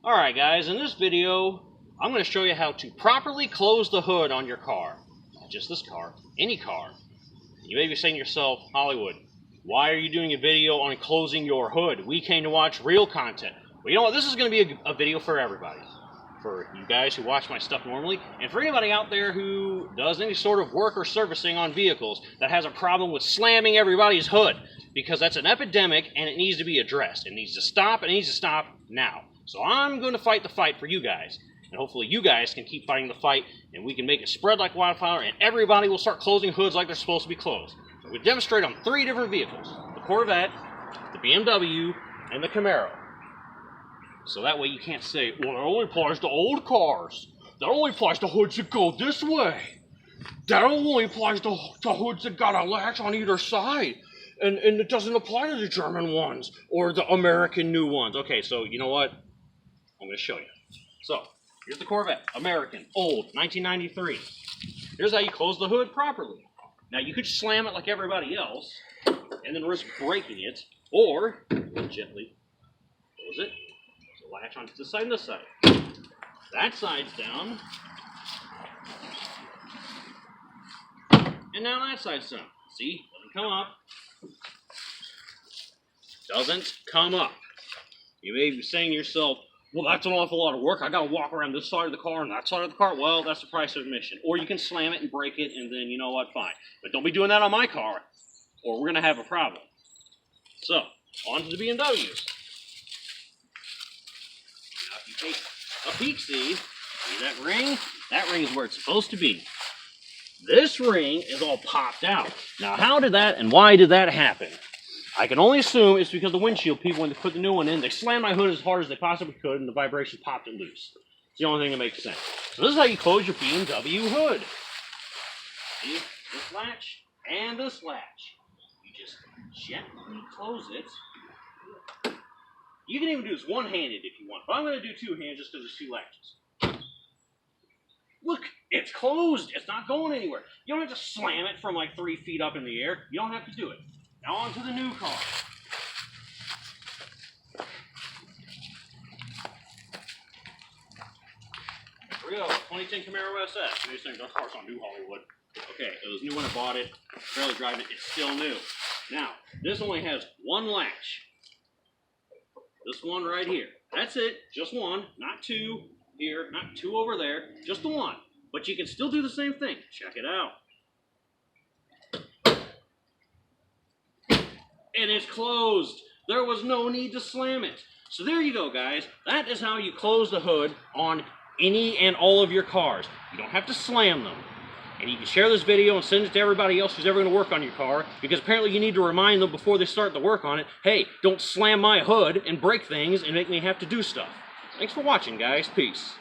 Alright guys, in this video, I'm going to show you how to properly close the hood on your car. Not just this car, any car. You may be saying to yourself, Hollywood, why are you doing a video on closing your hood? We came to watch real content. Well, you know what, this is going to be a video for everybody. For you guys who watch my stuff normally, and for anybody out there who does any sort of work or servicing on vehicles that has a problem with slamming everybody's hood. Because that's an epidemic and it needs to be addressed. It needs to stop, and it needs to stop now. So I'm going to fight the fight for you guys. And hopefully you guys can keep fighting the fight, and we can make it spread like wildfire, and everybody will start closing hoods like they're supposed to be closed. We demonstrate on 3 different vehicles. The Corvette, the BMW, and the Camaro. So that way you can't say, well, that only applies to old cars. That only applies to hoods that go this way. That only applies to hoods that got a latch on either side. And it doesn't apply to the German ones or the American new ones. Okay, so you know what? I'm going to show you. So, here's the Corvette. American, old, 1993. Here's how you close the hood properly. Now, you could slam it like everybody else and then risk breaking it, or gently close it. So latch onto this side and this side. That side's down. And now that side's down. See? Doesn't come up. Doesn't come up. You may be saying to yourself, well, that's an awful lot of work. I got to walk around this side of the car and that side of the car. Well, that's the price of admission. Or you can slam it and break it, and then, you know what, fine. But don't be doing that on my car, or we're going to have a problem. So, on to the BMWs. Now, if you take a peek, see that ring? That ring is where it's supposed to be. This ring is all popped out. Now, how did that and why did that happen? I can only assume it's because the windshield people, when they put the new one in, they slammed my hood as hard as they possibly could, and the vibration popped it loose. It's the only thing that makes sense. So this is how you close your BMW hood. See, this latch and this latch. You just gently close it. You can even do this one-handed if you want, but I'm going to do two-handed just because there's 2 latches. Look, it's closed. It's not going anywhere. You don't have to slam it from like 3 feet up in the air. You don't have to do it. Now on to the new car. Here we go, 2010 Camaro SS. You're saying, of course, on new Hollywood. Okay, it was new when I bought it. Barely driving it. It's still new. Now, this only has 1 latch. This one right here. That's it. Just 1, not 2 here, not 2 over there. Just the 1. But you can still do the same thing. Check it out. It is closed. There was no need to slam it. So there you go, guys. That is how you close the hood on any and all of your cars. You don't have to slam them. And you can share this video and send it to everybody else who's ever going to work on your car, because apparently you need to remind them before they start the work on it, hey, don't slam my hood and break things and make me have to do stuff. Thanks for watching, guys. Peace.